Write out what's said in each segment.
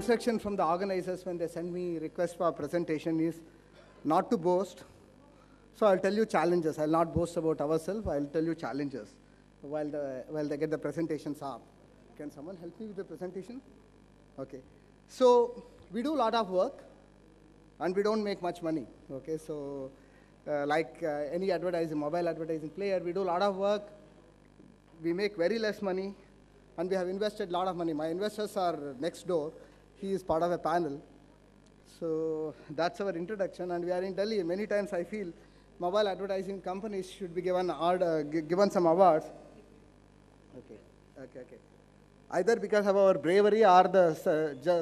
instruction from the organizers when they send me request for a presentation is not to boast. So I'll tell you challenges. I'll not boast about ourselves. I'll tell you challenges while they get the presentations up. Can someone help me with the presentation? Okay. So we do a lot of work, and we don't make much money. Okay. So like any advertising, mobile advertising player, we do a lot of work. We make very less money, and we have invested a lot of money. My investors are next door. He is part of a panel. So that's our introduction, and we are in Delhi. Many times I feel mobile advertising companies should be given some awards. Okay. Either because of our bravery or the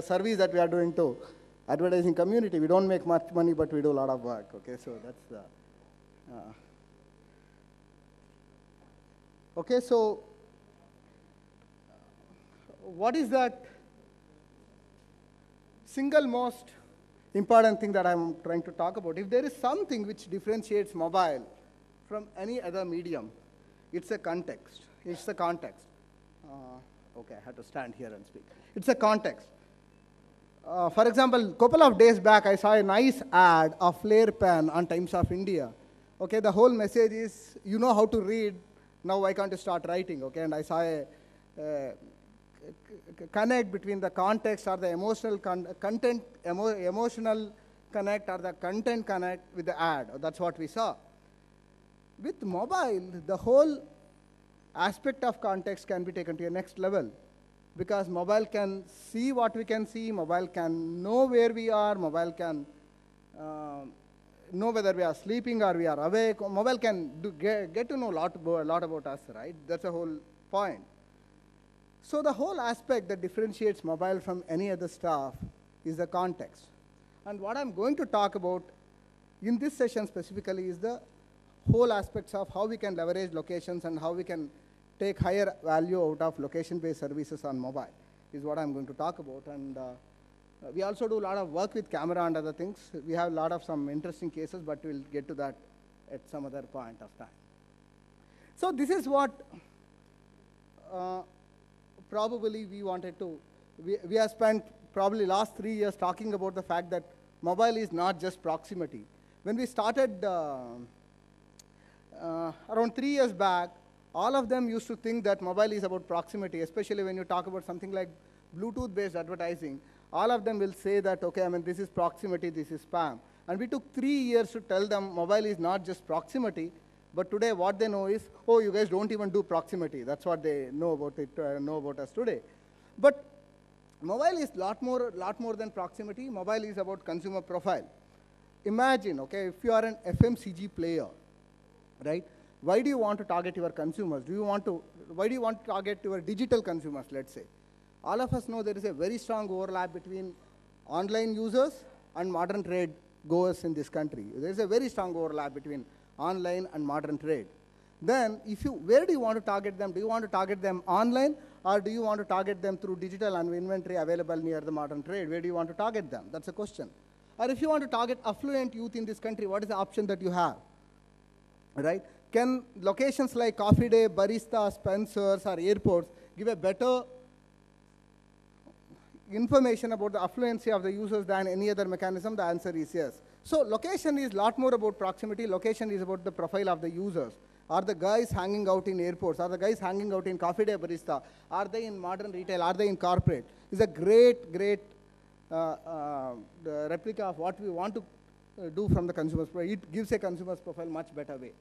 service that we are doing to advertising community. We don't make much money, but we do a lot of work. Okay, so that's the. Okay, so what is that single most important thing that I'm trying to talk about? If there is something which differentiates mobile from any other medium, it's a context. It's the context. Okay, I had to stand here and speak. It's a context. For example, a couple of days back, I saw a nice ad of Flare pen on Times of India. Okay, the whole message is, you know how to read, now why can't you start writing? Okay, and I saw a connect between the context or the emotional content, emotional connect or the content connect with the ad. That's what we saw. With mobile, the whole aspect of context can be taken to a next level, because mobile can see what we can see, mobile can know where we are, mobile can know whether we are sleeping or we are awake. Mobile can get to know a lot about us, right? That's the whole point. So the whole aspect that differentiates mobile from any other stuff is the context. And what I'm going to talk about in this session specifically is the whole aspects of how we can leverage locations and how we can take higher value out of location-based services on mobile is what I'm going to talk about. And we also do a lot of work with camera and other things. We have a lot of some interesting cases, but we'll get to that at some other point of time. So this is what probably we wanted to, we have spent probably last 3 years talking about the fact that mobile is not just proximity. When we started around 3 years back, all of them used to think that mobile is about proximity, especially when you talk about something like Bluetooth-based advertising. All of them will say that, okay, I mean, this is proximity, this is spam. And we took 3 years to tell them mobile is not just proximity, but today what they know is, oh, you guys don't even do proximity. That's what they know about it, know about us today. But mobile is lot more than proximity. Mobile is about consumer profile. Imagine, okay, if you are an FMCG player, right? Why do you want to target your consumers? Why do you want to target your digital consumers, let's say? All of us know there is a very strong overlap between online users and modern trade goers in this country. There is a very strong overlap between online and modern trade. Then, where do you want to target them? Do you want to target them online, or do you want to target them through digital and inventory available near the modern trade? Where do you want to target them? That's a question. Or if you want to target affluent youth in this country, what is the option that you have? Right? Can locations like Coffee Day, Barista, Spencer's, or airports give a better information about the affluency of the users than any other mechanism? The answer is yes. So location is a lot more about proximity. Location is about the profile of the users. Are the guys hanging out in airports? Are the guys hanging out in Coffee Day, Barista? Are they in modern retail? Are they in corporate? It's a great replica of what we want to do from the consumer's profile. It gives a consumer's profile much better way.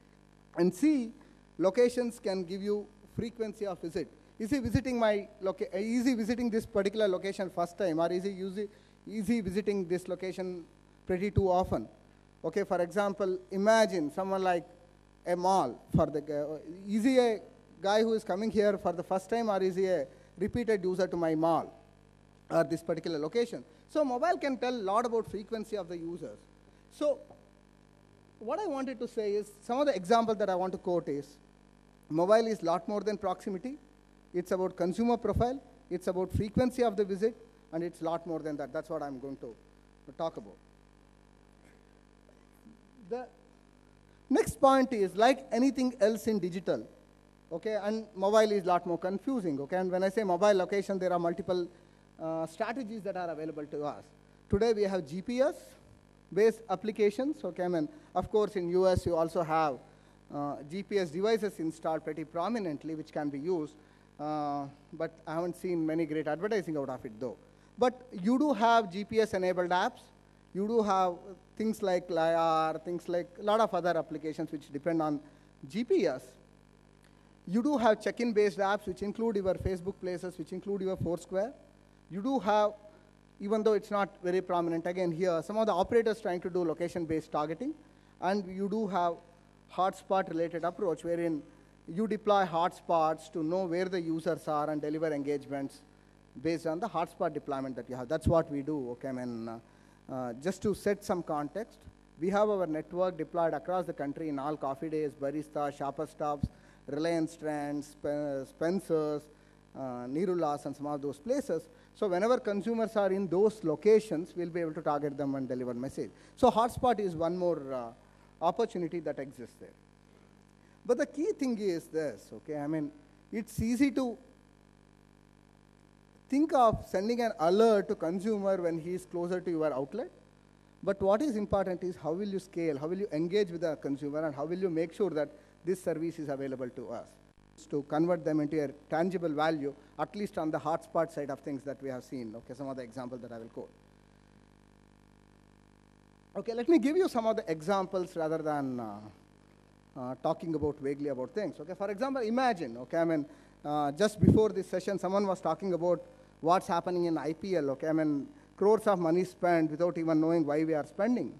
And C, locations can give you frequency of visit. Is he visiting this particular location first time, or is he visiting this location pretty too often? Okay, for example, imagine someone like a mall. Is he a guy who is coming here for the first time, or is he a repeated user to my mall or this particular location? So mobile can tell a lot about frequency of the users. So what I wanted to say is, some of the examples that I want to quote is, mobile is a lot more than proximity. It's about consumer profile. It's about frequency of the visit. And it's a lot more than that. That's what I'm going to talk about. The next point is, like anything else in digital, okay, and mobile is a lot more confusing, okay? And when I say mobile location, there are multiple strategies that are available to us. Today we have GPS-based applications. Okay, I mean, of course, in US you also have GPS devices installed pretty prominently, which can be used. But I haven't seen many great advertising out of it, though. But you do have GPS-enabled apps. You do have things like LiDAR, things like a lot of other applications which depend on GPS. You do have check-in-based apps, which include your Facebook places, which include your Foursquare. You do have, even though it's not very prominent again here, some of the operators trying to do location-based targeting. And you do have hotspot-related approach, wherein you deploy hotspots to know where the users are and deliver engagements based on the hotspot deployment that you have. That's what we do. Okay, I mean, just to set some context, we have our network deployed across the country in all Coffee Days, Barista, Shopper Stops, Reliance Trends, Spencer's, Nirulas, and some of those places. So whenever consumers are in those locations, we'll be able to target them and deliver message. So hotspot is one more opportunity that exists there. But the key thing is this, okay? I mean, it's easy to think of sending an alert to consumer when he is closer to your outlet. But what is important is how will you scale, how will you engage with the consumer, and how will you make sure that this service is available to us, to convert them into a tangible value, at least on the hotspot side of things that we have seen. Okay, some of the examples that I will quote. Okay, let me give you some of the examples rather than talking about vaguely about things. Okay, for example, imagine, okay, I mean, just before this session, someone was talking about what's happening in IPL. Okay, I mean, crores of money spent without even knowing why we are spending.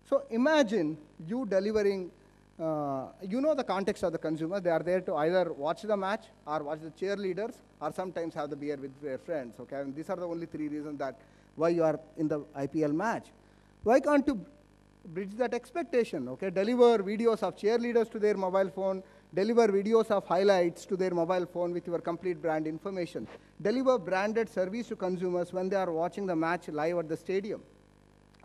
So imagine you delivering, you know the context of the consumer. They are there to either watch the match or watch the cheerleaders or sometimes have the beer with their friends. Okay, and these are the only three reasons that why you are in the IPL match. Why can't you bridge that expectation? Okay, deliver videos of cheerleaders to their mobile phone, deliver videos of highlights to their mobile phone with your complete brand information. Deliver branded service to consumers when they are watching the match live at the stadium,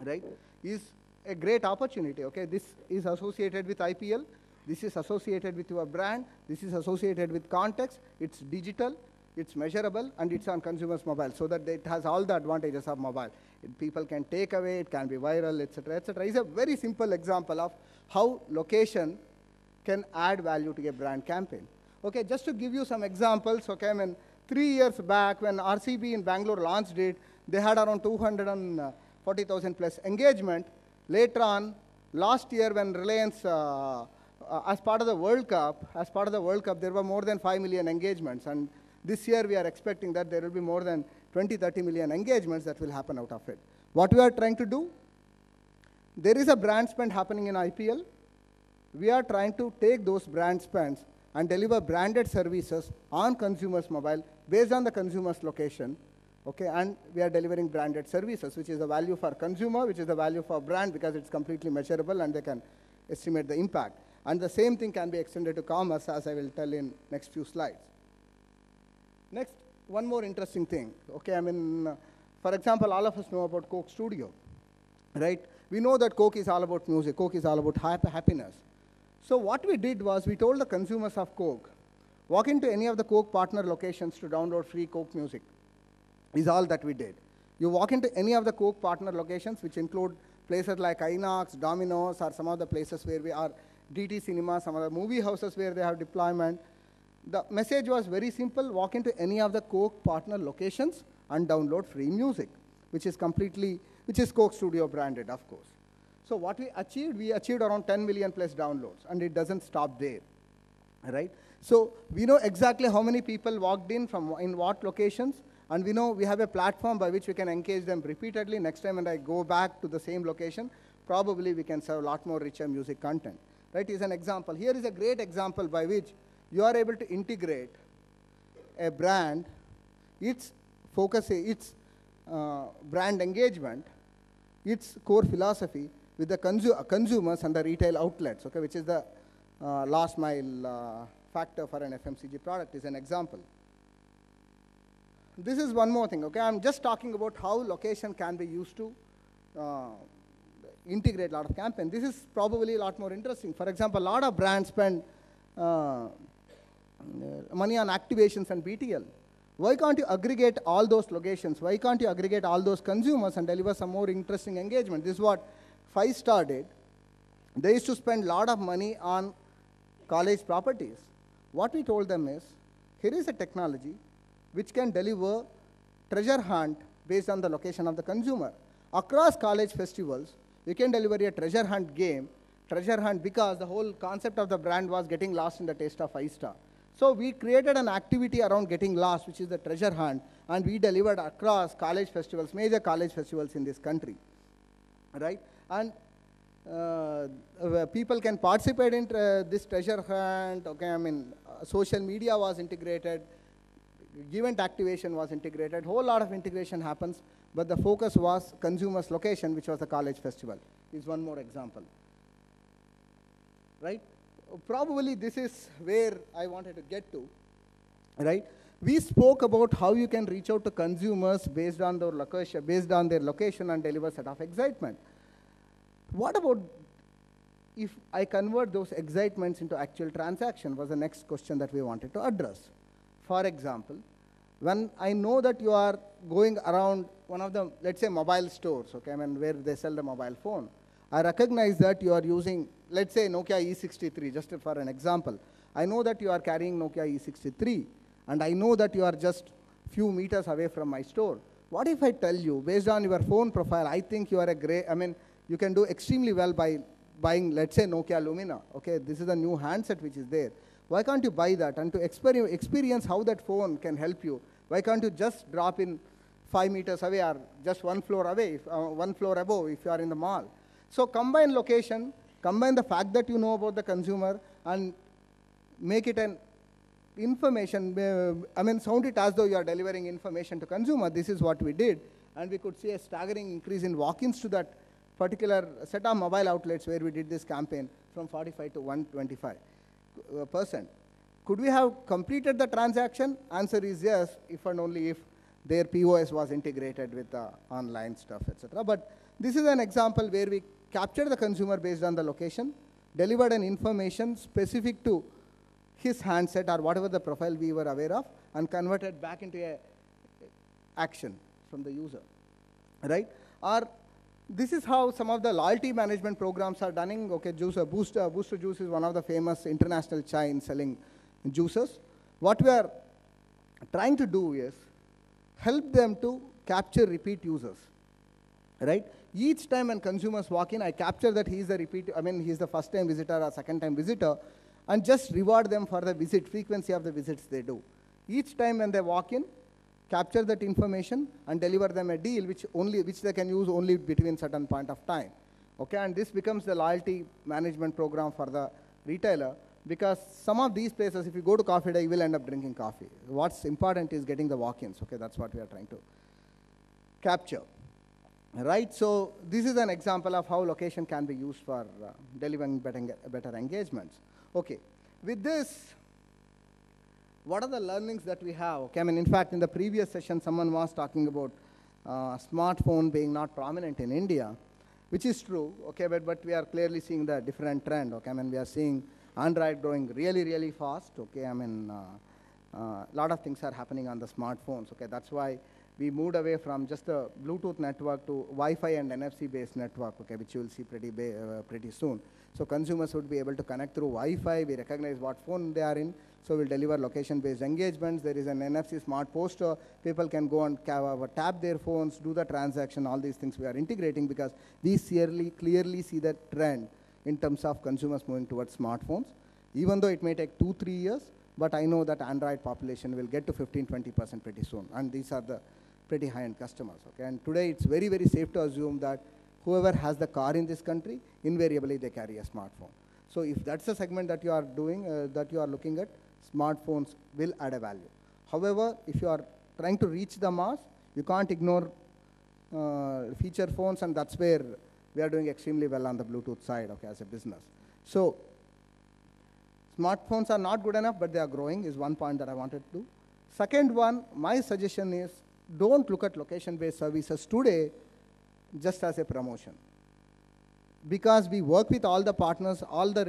right? Is a great opportunity, okay? This is associated with IPL. This is associated with your brand. This is associated with context. It's digital, it's measurable, and it's on consumers' mobile, so that it has all the advantages of mobile. People can take away, it can be viral, etc., etc. It's a very simple example of how location can add value to a brand campaign. Okay, just to give you some examples, okay, I mean, 3 years back when RCB in Bangalore launched it, they had around 240,000 plus engagement. Later on, last year when Reliance, as part of the World Cup, there were more than 5 million engagements. And this year we are expecting that there will be more than 20-30 million engagements that will happen out of it. What we are trying to do, there is a brand spend happening in IPL. We are trying to take those brand spends and deliver branded services on consumers' mobile based on the consumer's location. Okay, and we are delivering branded services, which is the value for consumer, which is the value for brand, because it's completely measurable and they can estimate the impact. And the same thing can be extended to commerce, as I will tell in next few slides. Next, one more interesting thing. Okay, I mean, for example, all of us know about Coke Studio, right? We know that Coke is all about music. Coke is all about happiness. So what we did was we told the consumers of Coke, walk into any of the Coke partner locations to download free Coke music. Is all that we did. You walk into any of the Coke partner locations, which include places like Inox, Domino's, or some of the places where we are, DT Cinema, some of the movie houses where they have deployment. The message was very simple: walk into any of the Coke partner locations and download free music, which is Coke Studio branded, of course. So what we achieved around 10 million plus downloads, and it doesn't stop there, right? So we know exactly how many people walked in from in what locations, and we know we have a platform by which we can engage them repeatedly. Next time when I go back to the same location, probably we can serve a lot more richer music content, right? Is an example. Here is a great example by which you are able to integrate a brand, its focus, its brand engagement, its core philosophy with the consumers and the retail outlets, okay, which is the last mile factor for an FMCG product, is an example. This is one more thing, okay? I'm just talking about how location can be used to integrate a lot of campaigns. This is probably a lot more interesting. For example, a lot of brands spend money on activations and BTL. Why can't you aggregate all those locations? Why can't you aggregate all those consumers and deliver some more interesting engagement? This is what 5-star did. They used to spend a lot of money on college properties. What we told them is, here is a technology which can deliver treasure hunt based on the location of the consumer. Across college festivals, you can deliver a treasure hunt game, treasure hunt, because the whole concept of the brand was getting lost in the taste of 5-star. So we created an activity around getting lost, which is the treasure hunt, and we delivered across college festivals, major college festivals in this country, right? And people can participate in this treasure hunt, okay, I mean, social media was integrated, event activation was integrated, whole lot of integration happens, but the focus was consumers' location, which was the college festival, is one more example, right? Probably this is where I wanted to get to, right? We spoke about how you can reach out to consumers based on their location and deliver set of excitement. What about if I convert those excitements into actual transaction was the next question that we wanted to address. For example, when I know that you are going around one of the, let's say, mobile stores, okay, I mean, where they sell the mobile phone, I recognize that you are using, let's say, Nokia E63, just for an example. I know that you are carrying Nokia E63, and I know that you are just few meters away from my store. What if I tell you, based on your phone profile, I think you are a great, I mean, you can do extremely well by buying, let's say, Nokia Lumina. Okay, this is a new handset which is there. Why can't you buy that? And to experience how that phone can help you, why can't you just drop in 5 meters away or just 1 floor away, 1 floor above if you are in the mall? So combine location, combine the fact that you know about the consumer, and make it an information, I mean, sound it as though you are delivering information to consumer. This is what we did. And we could see a staggering increase in walk-ins to that particular set of mobile outlets where we did this campaign from 45 to 125%. Could we have completed the transaction? Answer is yes, if and only if their POS was integrated with the online stuff, etc. But this is an example where we captured the consumer based on the location, delivered an information specific to his handset or whatever the profile we were aware of, and converted back into a action from the user, right? Or this is how some of the loyalty management programs are done. Okay, Booster Juice is one of the famous international chains selling juices. What we are trying to do is help them to capture repeat users, right? Each time when consumers walk in, I capture that he is the first time visitor or second time visitor, and just reward them for the frequency of the visits they do. Each time when they walk in, capture that information and deliver them a deal which they can use only between certain point of time. Okay, and this becomes the loyalty management program for the retailer, because some of these places, if you go to coffee day, you will end up drinking coffee. What's important is getting the walk-ins. Okay, that's what we are trying to capture. Right, so this is an example of how location can be used for delivering better engagements. Okay, with this, what are the learnings that we have? Okay, I mean, in fact, in the previous session, someone was talking about smartphone being not prominent in India, which is true, okay, but we are clearly seeing the different trend, okay, I mean, we are seeing Android growing really, really fast, okay, I mean, a lot of things are happening on the smartphones, okay, that's why we moved away from just the Bluetooth network to Wi-Fi and NFC-based network, okay, which you will see pretty soon. So consumers would be able to connect through Wi-Fi. We recognize what phone they are in, so we'll deliver location-based engagements. There is an NFC smart poster. People can go and tap their phones, do the transaction, all these things we are integrating, because we clearly see the trend in terms of consumers moving towards smartphones. Even though it may take 2-3 years, but I know that Android population will get to 15-20% pretty soon, and these are the pretty high-end customers, okay? And today it's very, very safe to assume that whoever has the car in this country, invariably they carry a smartphone. So if that's the segment that you are doing, that you are looking at, smartphones will add a value. However, if you are trying to reach the mass, you can't ignore feature phones, and that's where we are doing extremely well on the Bluetooth side, okay, as a business. So smartphones are not good enough, but they are growing, is one point that I wanted to do. Second one, my suggestion is, don't look at location-based services today just as a promotion. Because we work with all the partners,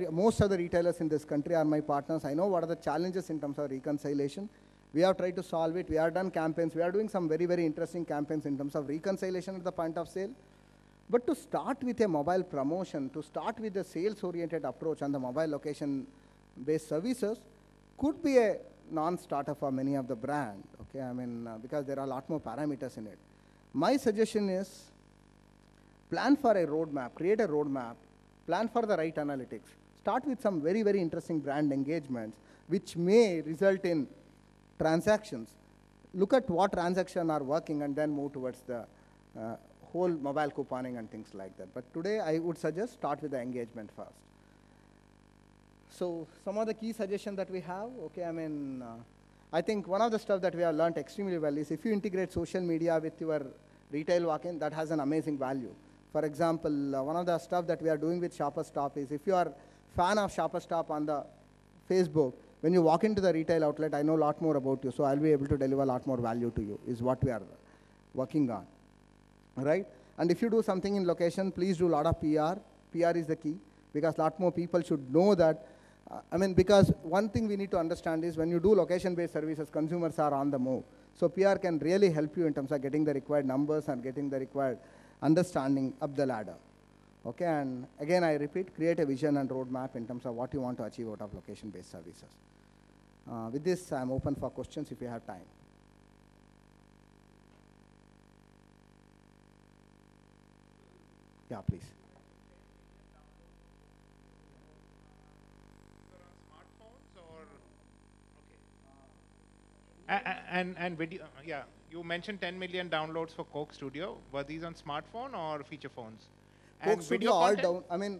most of the retailers in this country are my partners. I know what are the challenges in terms of reconciliation. We have tried to solve it. We have done campaigns. We are doing some very, very interesting campaigns in terms of reconciliation at the point of sale. But to start with a mobile promotion, to start with a sales-oriented approach on the mobile location-based services could be a non-starter for many of the brand, okay? I mean, because there are a lot more parameters in it. My suggestion is plan for a roadmap, create a roadmap, plan for the right analytics. Start with some very, very interesting brand engagements, which may result in transactions. Look at what transactions are working and then move towards the whole mobile couponing and things like that. But today, I would suggest start with the engagement first. So some of the key suggestions that we have, okay, I mean, I think one of the stuff that we have learned extremely well is if you integrate social media with your retail walk-in, that has an amazing value. For example, one of the stuff that we are doing with Shopper Stop is if you are a fan of Shopper Stop on the Facebook, when you walk into the retail outlet, I know a lot more about you, so I'll be able to deliver a lot more value to you, is what we are working on, right? And if you do something in location, please do a lot of PR. PR is the key, because a lot more people should know that. I mean, because one thing we need to understand is when you do location-based services, consumers are on the move. So PR can really help you in terms of getting the required numbers and getting the required understanding up the ladder. Okay, and again, I repeat, create a vision and roadmap in terms of what you want to achieve out of location-based services. With this, I'm open for questions if you have time. Yeah, please. And video, yeah, you mentioned 10 million downloads for Coke Studio. Were these on smartphone or feature phones? Coke Studio all down. I mean,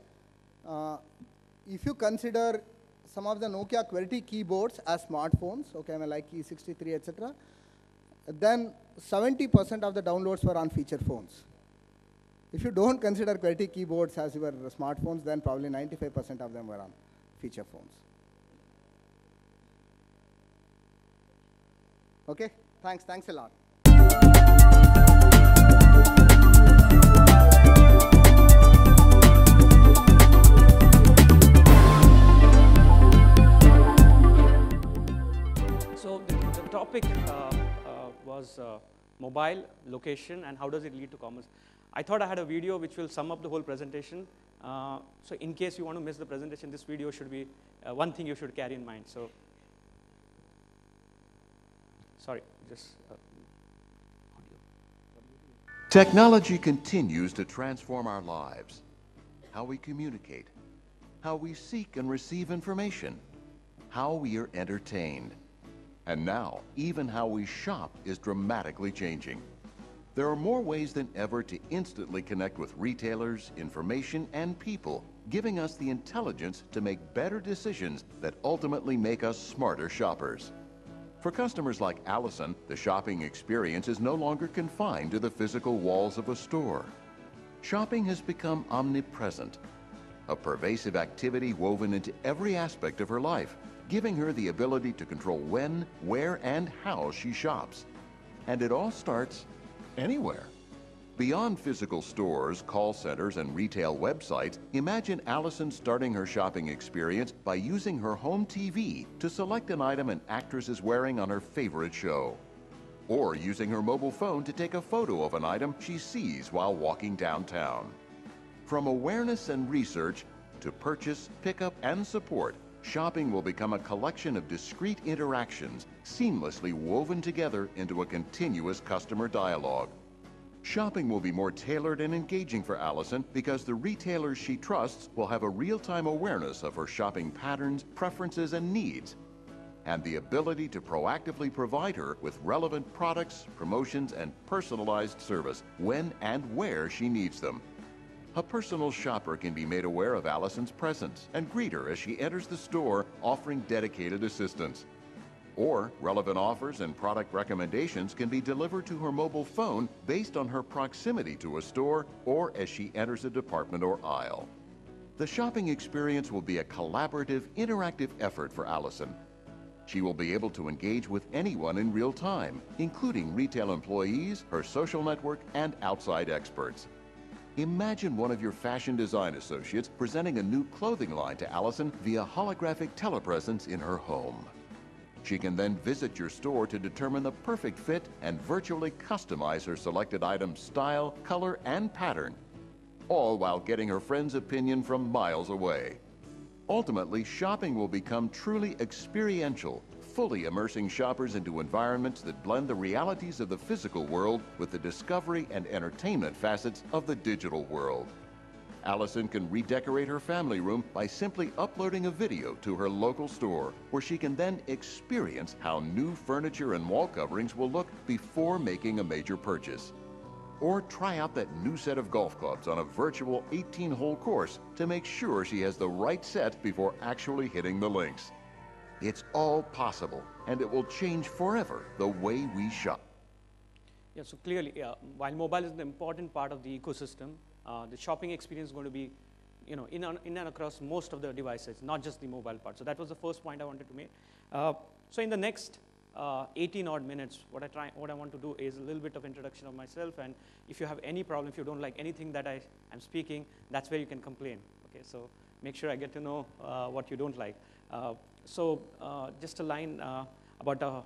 if you consider some of the Nokia QWERTY keyboards as smartphones, okay, I mean like E63, etc., then 70% of the downloads were on feature phones. If you don't consider QWERTY keyboards as your smartphones, then probably 95% of them were on feature phones. Okay, thanks a lot. So the topic was mobile, location, and how does it lead to commerce. I thought I had a video which will sum up the whole presentation. So in case you want to miss the presentation, this video should be one thing you should carry in mind. So, sorry, just audio. Technology continues to transform our lives. How we communicate, how we seek and receive information, how we are entertained. And now, even how we shop is dramatically changing. There are more ways than ever to instantly connect with retailers, information, and people, giving us the intelligence to make better decisions that ultimately make us smarter shoppers. For customers like Allison, the shopping experience is no longer confined to the physical walls of a store. Shopping has become omnipresent, a pervasive activity woven into every aspect of her life, giving her the ability to control when, where, and how she shops. And it all starts anywhere. Beyond physical stores, call centers, and retail websites, imagine Allison starting her shopping experience by using her home TV to select an item an actress is wearing on her favorite show. Or using her mobile phone to take a photo of an item she sees while walking downtown. From awareness and research to purchase, pickup, and support, shopping will become a collection of discrete interactions seamlessly woven together into a continuous customer dialogue. Shopping will be more tailored and engaging for Allison because the retailers she trusts will have a real-time awareness of her shopping patterns, preferences, and needs, and the ability to proactively provide her with relevant products, promotions, and personalized service when and where she needs them. A personal shopper can be made aware of Allison's presence and greet her as she enters the store, offering dedicated assistance. Or relevant offers and product recommendations can be delivered to her mobile phone based on her proximity to a store or as she enters a department or aisle. The shopping experience will be a collaborative, interactive effort for Allison. She will be able to engage with anyone in real time, including retail employees, her social network, and outside experts. Imagine one of your fashion design associates presenting a new clothing line to Allison via holographic telepresence in her home. She can then visit your store to determine the perfect fit and virtually customize her selected item's style, color, and pattern, all while getting her friend's opinion from miles away. Ultimately, shopping will become truly experiential, fully immersing shoppers into environments that blend the realities of the physical world with the discovery and entertainment facets of the digital world. Allison can redecorate her family room by simply uploading a video to her local store, where she can then experience how new furniture and wall coverings will look before making a major purchase. Or try out that new set of golf clubs on a virtual 18-hole course to make sure she has the right set before actually hitting the links. It's all possible, and it will change forever the way we shop. Yeah, so clearly, while mobile is an important part of the ecosystem, the shopping experience is going to be, in and across most of the devices, not just the mobile part. So that was the first point I wanted to make. So in the next 18 odd minutes, what I want to do is a little bit of introduction of myself, and if you have any problem, if you don't like anything that I'm speaking, that's where you can complain. Okay, so make sure I get to know what you don't like. So just a line about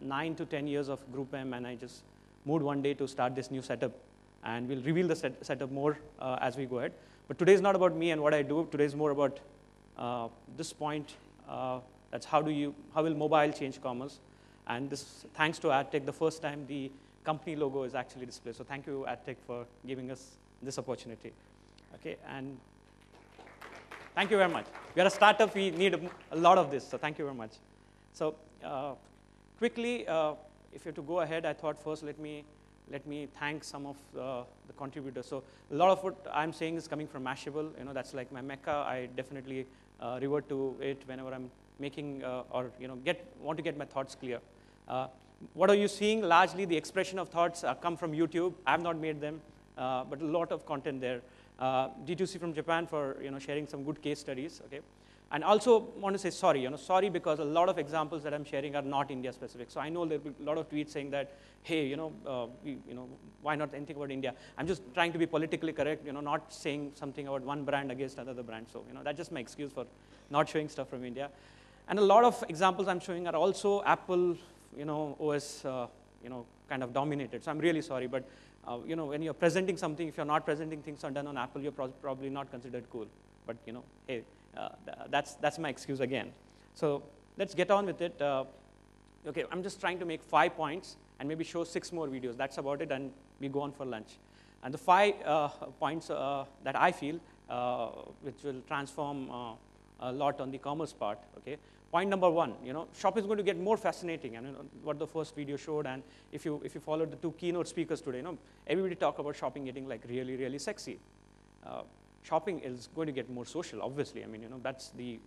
9 to 10 years of Group M, and I just moved one day to start this new setup, and we'll reveal the setup more as we go ahead. But today is not about me and what I do. Today is more about this point. That's how will mobile change commerce? And this, thanks to AdTech, the first time the company logo is actually displayed. So thank you, AdTech, for giving us this opportunity. Okay, and thank you very much. We are a startup. We need a lot of this. So thank you very much. So quickly, if you have to go ahead, I thought first let me thank some of the contributors. So a lot of what I'm saying is coming from Mashable. That's like my mecca. I definitely revert to it whenever I'm making or want to get my thoughts clear. What are you seeing? Largely, the expression of thoughts come from YouTube. I have not made them, but a lot of content there. AD2C from Japan for sharing some good case studies. Okay, and also want to say sorry. Sorry because a lot of examples that I'm sharing are not India specific. So I know there'll be a lot of tweets saying that, hey, why not anything about India? I'm just trying to be politically correct. Not saying something about one brand against another brand. So that's just my excuse for not showing stuff from India. And a lot of examples I'm showing are also Apple, OS, kind of dominated. So I'm really sorry, but when you're presenting something, if you're not presenting things are done on Apple, you're probably not considered cool. But hey, that's my excuse again. So let's get on with it. Okay, I'm just trying to make 5 points and maybe show 6 more videos. That's about it, and we go on for lunch. And the 5 points that I feel which will transform a lot on the commerce part. Okay. Point number 1, shop is going to get more fascinating, and what the first video showed. And if you followed the 2 keynote speakers today, everybody talk about shopping getting like really, really sexy. Shopping is going to get more social, obviously. I mean, that's the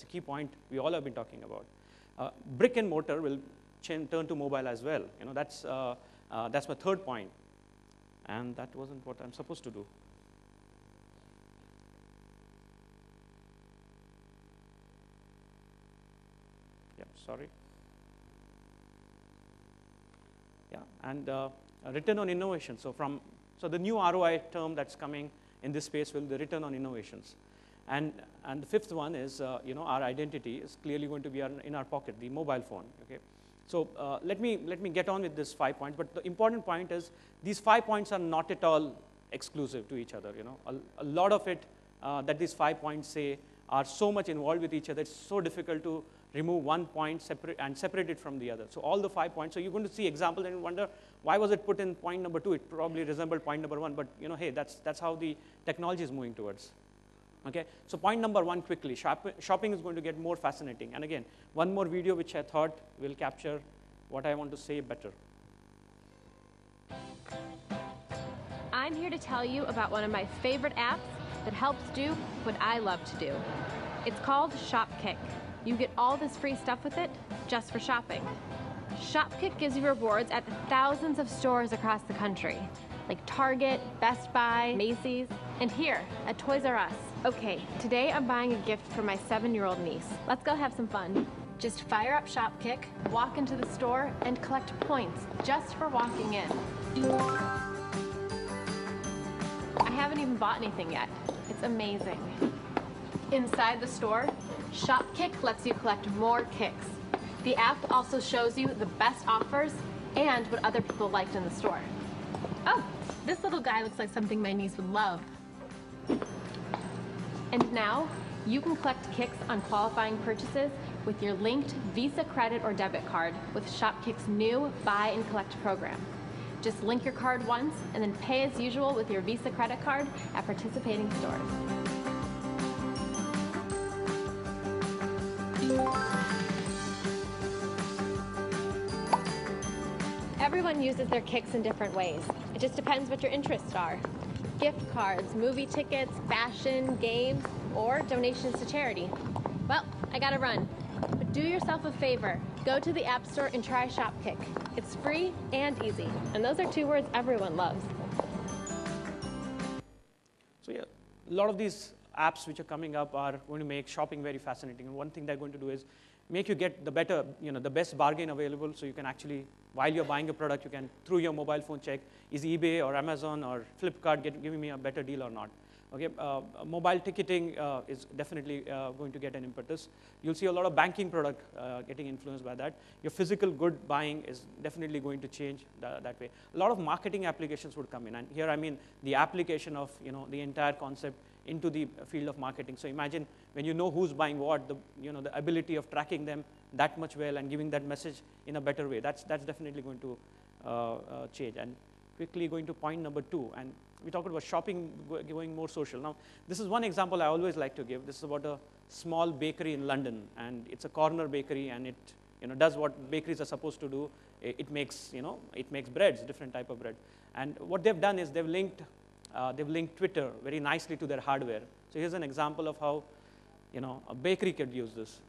key point we all have been talking about. Brick and mortar will turn to mobile as well. That's my 3rd point, and that wasn't what I'm supposed to do. Sorry. Yeah, and return on innovation. So the new ROI term that's coming in this space will be the return on innovations. And the 5th one is, our identity is clearly going to be in our pocket, the mobile phone. Okay. So let me get on with this 5 points. But the important point is these 5 points are not at all exclusive to each other. A lot of it that these 5 points say are so much involved with each other. It's so difficult to remove one point separate it from the other. So all the 5 points. So you're going to see examples and wonder why was it put in point number 2? It probably resembled point number 1, but hey, that's how the technology is moving towards. Okay. So point number 1 quickly. Shopping is going to get more fascinating. And again, one more video which I thought will capture what I want to say better. I'm here to tell you about one of my favorite apps that helps do what I love to do. It's called Shopkick. You get all this free stuff with it just for shopping. Shopkick gives you rewards at thousands of stores across the country, like Target, Best Buy, Macy's, and here at Toys R Us. Okay, today I'm buying a gift for my 7-year-old niece. Let's go have some fun. Just fire up Shopkick, walk into the store, and collect points just for walking in. I haven't even bought anything yet. It's amazing. Inside the store, Shopkick lets you collect more kicks. The app also shows you the best offers and what other people liked in the store. Oh, this little guy looks like something my niece would love. And now, you can collect kicks on qualifying purchases with your linked Visa credit or debit card with ShopKick's new Buy and Collect program. Just link your card once and then pay as usual with your Visa credit card at participating stores. Everyone uses their kicks in different ways. It just depends what your interests are. Gift cards, movie tickets, fashion, games, or donations to charity. Well, I gotta run. But do yourself a favor. Go to the App Store and try ShopKick. It's free and easy. And those are two words everyone loves. So yeah, a lot of these apps which are coming up are going to make shopping very fascinating. And one thing they're going to do is make you get the better, the best bargain available, so you can actually, while you're buying a product, you can, through your mobile phone, check, is eBay or Amazon or Flipkart giving me a better deal or not? Okay, mobile ticketing is definitely going to get an impetus. You'll see a lot of banking product getting influenced by that. Your physical good buying is definitely going to change that way. A lot of marketing applications would come in, and here I mean the application of the entire concept into the field of marketing. So imagine when you know who's buying what, the ability of tracking them that much well and giving that message in a better way. That's definitely going to change. And quickly going to point number 2, and we talked about shopping going more social. Now, this is one example I always like to give. This is about a small bakery in London, and it's a corner bakery, and it does what bakeries are supposed to do. It makes breads, different type of bread. And what they've done is they've linked Twitter very nicely to their hardware. So here's an example of how a bakery could use this.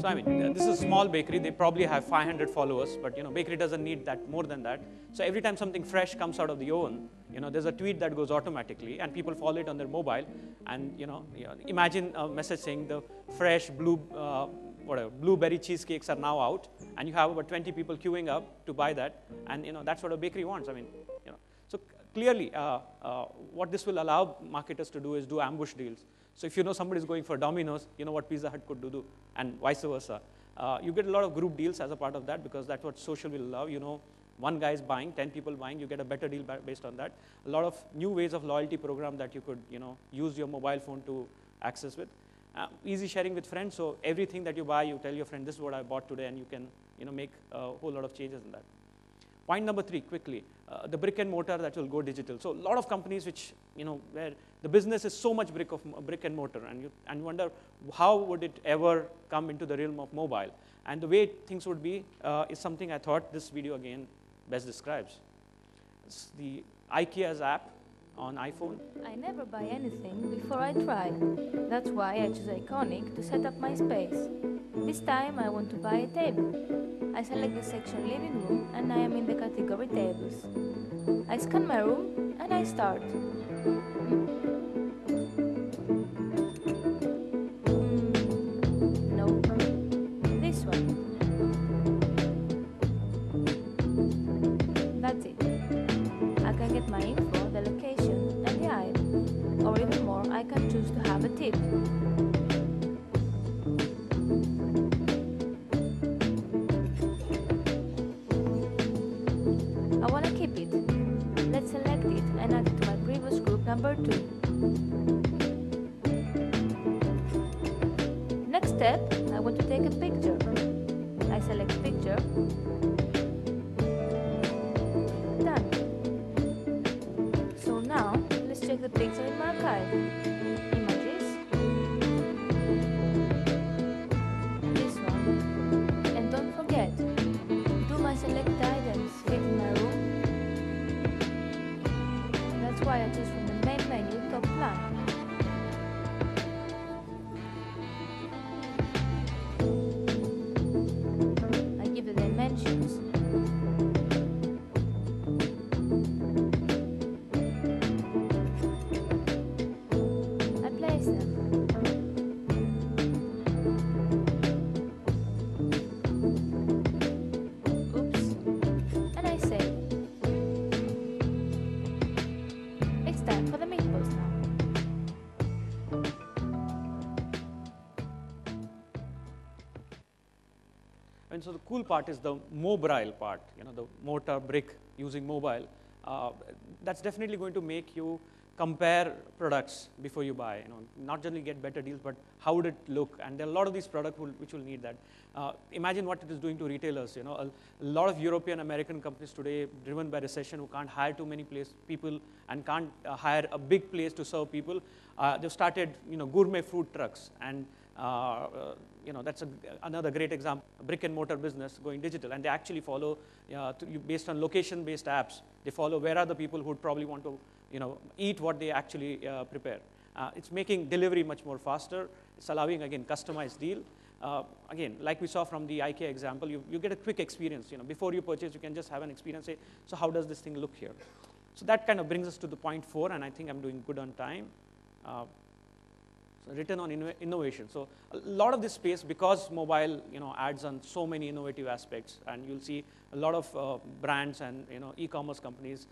So I mean, this is a small bakery. They probably have 500 followers, but bakery doesn't need that more than that. So every time something fresh comes out of the oven, there's a tweet that goes automatically, and people follow it on their mobile. And imagine a message saying the fresh blueberry cheesecakes are now out, and you have about 20 people queuing up to buy that, and that's what a bakery wants. I mean, so clearly, what this will allow marketers to do is do ambush deals. So if somebody's going for Domino's, what Pizza Hut could do, and vice versa. You get a lot of group deals as a part of that, because that's what social will allow. One guy is buying, 10 people buying, you get a better deal based on that. A lot of new ways of loyalty program that you could use your mobile phone to access with. Easy sharing with friends, so everything that you buy, you tell your friend, this is what I bought today, and you can make a whole lot of changes in that. Point number 3, quickly, the brick and mortar that will go digital. So a lot of companies which, where the business is so much brick and mortar, and you wonder how would it ever come into the realm of mobile. And the way things would be is something I thought this video again best describes. It's the IKEA's app on iPhone. I never buy anything before I try. That's why I choose Iconic to set up my space. This time I want to buy a table. I select the section living room, and I am in the category tables. I scan my room and I start. No, this one. That's it. I can get my info, the location and the aisle. Or even more, I can choose to have a tip. I want to keep it. Let's select it and add it to my previous group number 2. Next step, I want to take a picture. I select picture. Done. So now, let's check the picture in my archive. Images. This one. And don't forget, do my select items fit in my room? That's why I choose from the main menu top And so the cool part is the mobile part, you know, the mortar brick using mobile. That's definitely going to make you compare products before you buy, you know, not generally get better deals, but how would it look? And there are a lot of these products which will need that. Imagine what it is doing to retailers, you know, a lot of European American companies today driven by recession who can't hire too many people and can't hire a big place to serve people. They've started, you know, gourmet food trucks, and you know, that's another great example, a brick and mortar business going digital, and they actually follow, based on location-based apps, they follow where are the people who would probably want to, you know, eat what they actually prepare. It's making delivery much more faster. It's allowing, again, customized deal. Again, like we saw from the IKEA example, you get a quick experience. You know, before you purchase, you can just have an experience, say, so how does this thing look here? So that kind of brings us to the point 4, and I think I'm doing good on time. So return on innovation. So a lot of this space, because mobile, you know, adds on so many innovative aspects, and you'll see a lot of brands and, you know, e-commerce companies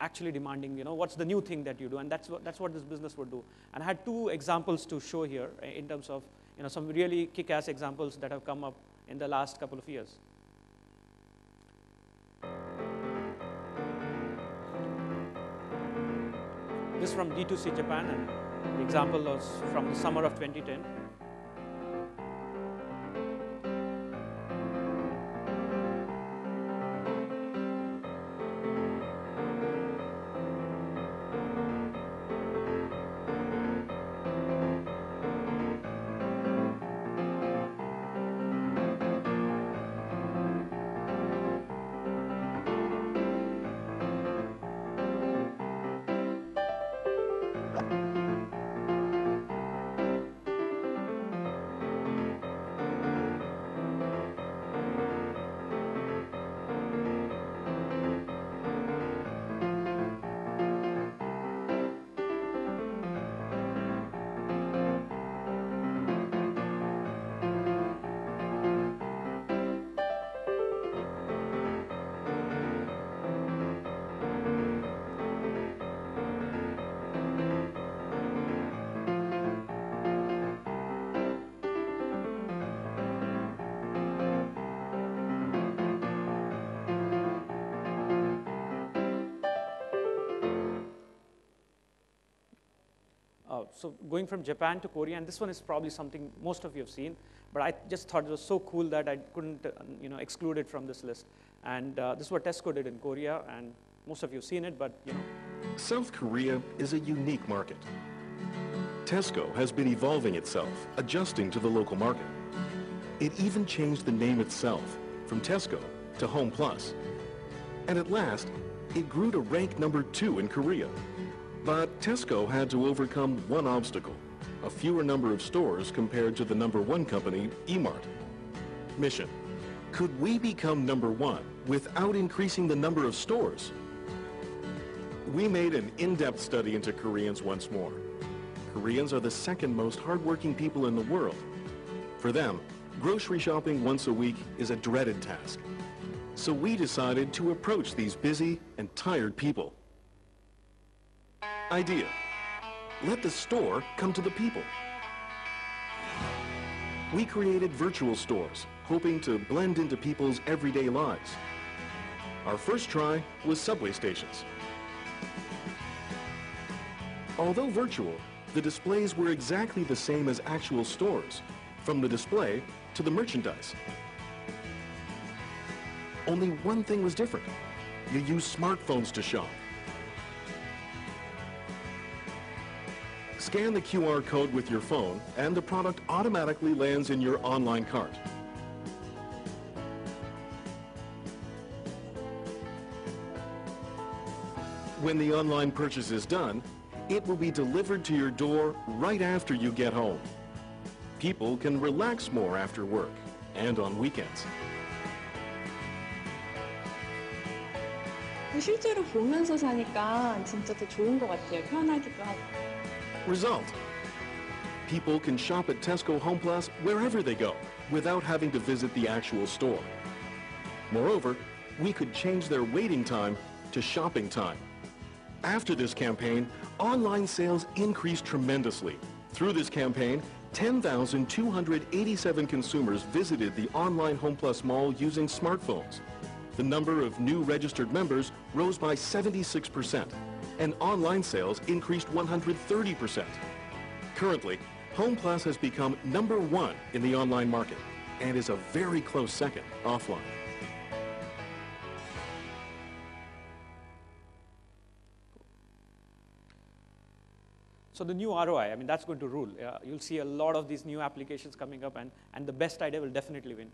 actually demanding, you know, what's the new thing that you do, and that's what this business would do. And I had 2 examples to show here in terms of, you know, some really kick-ass examples that have come up in the last couple of years. This is from D2C Japan, and the example was from the summer of 2010. So going from Japan to Korea, and this one is probably something most of you have seen, but I just thought it was so cool that I couldn't you know, exclude it from this list. And this is what Tesco did in Korea, and most of you have seen it, but you know. South Korea is a unique market. Tesco has been evolving itself, adjusting to the local market. It even changed the name itself from Tesco to Home Plus. And at last, it grew to rank number 2 in Korea. But Tesco had to overcome one obstacle, a fewer number of stores compared to the number 1 company, E-Mart. Mission: could we become number 1 without increasing the number of stores? We made an in-depth study into Koreans once more. Koreans are the second most hardworking people in the world. For them, grocery shopping once a week is a dreaded task. So we decided to approach these busy and tired people. Idea: let the store come to the people. We created virtual stores, hoping to blend into people's everyday lives. Our first try was subway stations. Although virtual, the displays were exactly the same as actual stores, from the display to the merchandise. Only one thing was different. You use smartphones to shop. Scan the QR code with your phone, and the product automatically lands in your online cart. When the online purchase is done, it will be delivered to your door right after you get home. People can relax more after work and on weekends. 실제로 보면서 사니까 진짜 더 좋은 것 같아요. 편하기도 하고. Result: people can shop at Tesco Home Plus wherever they go without having to visit the actual store. Moreover, we could change their waiting time to shopping time. After this campaign, online sales increased tremendously. Through this campaign, 10,287 consumers visited the online HomePlus mall using smartphones. The number of new registered members rose by 76%, and online sales increased 130%. Currently, HomePlus has become #1 in the online market and is a very close second offline. So the new ROI, I mean, that's going to rule. You'll see a lot of these new applications coming up, and the best idea will definitely win.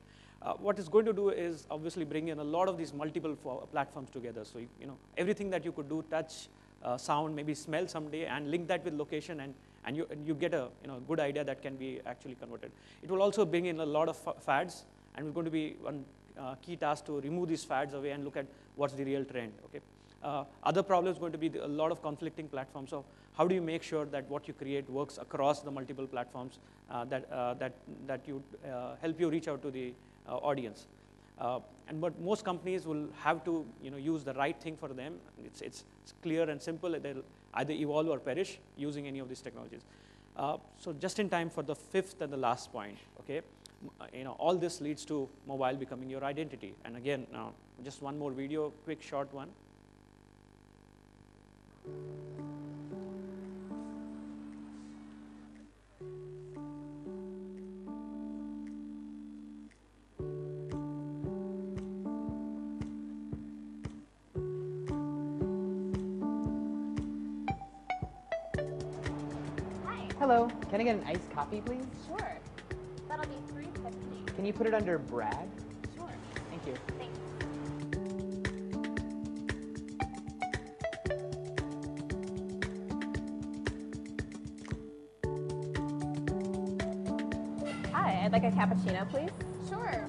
What it's going to do is obviously bring in a lot of these multiple platforms together. So, everything that you could do, touch, sound, maybe smell someday, and link that with location, and you get a good idea that can be actually converted. It will also bring in a lot of fads, and we're going to be one key task to remove these fads away and look at what's the real trend. Okay. Other problem is going to be a lot of conflicting platforms. So how do you make sure that what you create works across the multiple platforms that you help you reach out to the audience? But most companies will have to use the right thing for them. It's clear and simple. They'll either evolve or perish using any of these technologies. So just in time for the fifth and the last point, okay? All this leads to mobile becoming your identity. And again, just one more video, quick short one. Hello, can I get an iced coffee, please? Sure. That'll be $3.50. Can you put it under Brad? Sure. Thank you. Thanks. Hi, I'd like a cappuccino, please. Sure.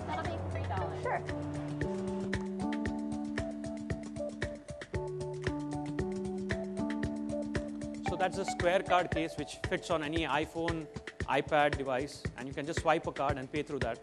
That'll be $3. Sure. So that's a Square card case which fits on any iPhone, iPad device, and you can just swipe a card and pay through that.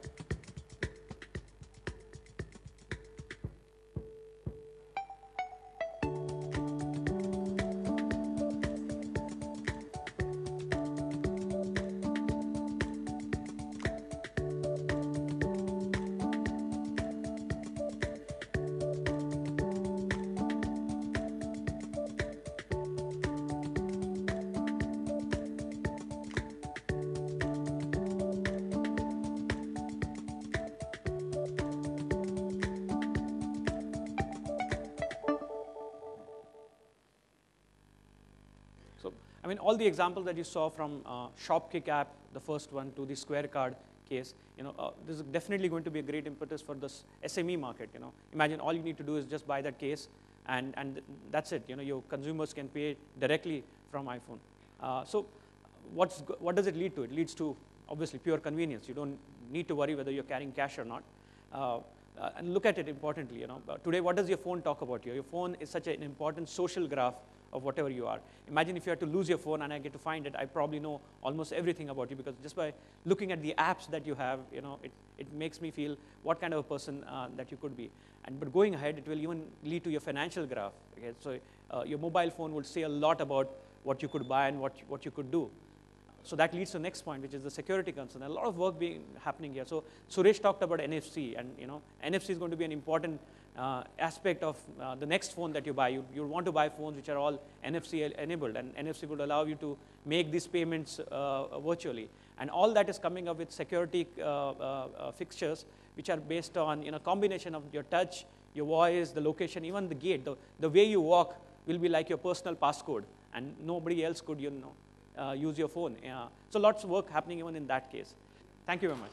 So, I mean, all the examples that you saw from ShopKick app, the first one, to the Square card case, this is definitely going to be a great impetus for this SME market. Imagine all you need to do is just buy that case, and that's it. Your consumers can pay directly from iPhone. So, what does it lead to? It leads to obviously pure convenience. You don't need to worry whether you're carrying cash or not. And look at it importantly. Today, what does your phone talk about you? Your phone is such an important social graph of whatever you are. Imagine if you had to lose your phone and I get to find it, I probably know almost everything about you, because just by looking at the apps that you have, it makes me feel what kind of a person that you could be. But going ahead, it will even lead to your financial graph. Okay? So your mobile phone will say a lot about what you could buy and what you could do. So that leads to the next point, which is the security concern. A lot of work happening here. So Suresh talked about NFC, and NFC is going to be an important aspect of the next phone that you buy. You want to buy phones which are all NFC enabled, and NFC would allow you to make these payments virtually. And all that is coming up with security fixtures, which are based on a combination of your touch, your voice, the location, even the gait. The way you walk will be like your personal passcode, and nobody else could use your phone. So lots of work happening even in that case. Thank you very much.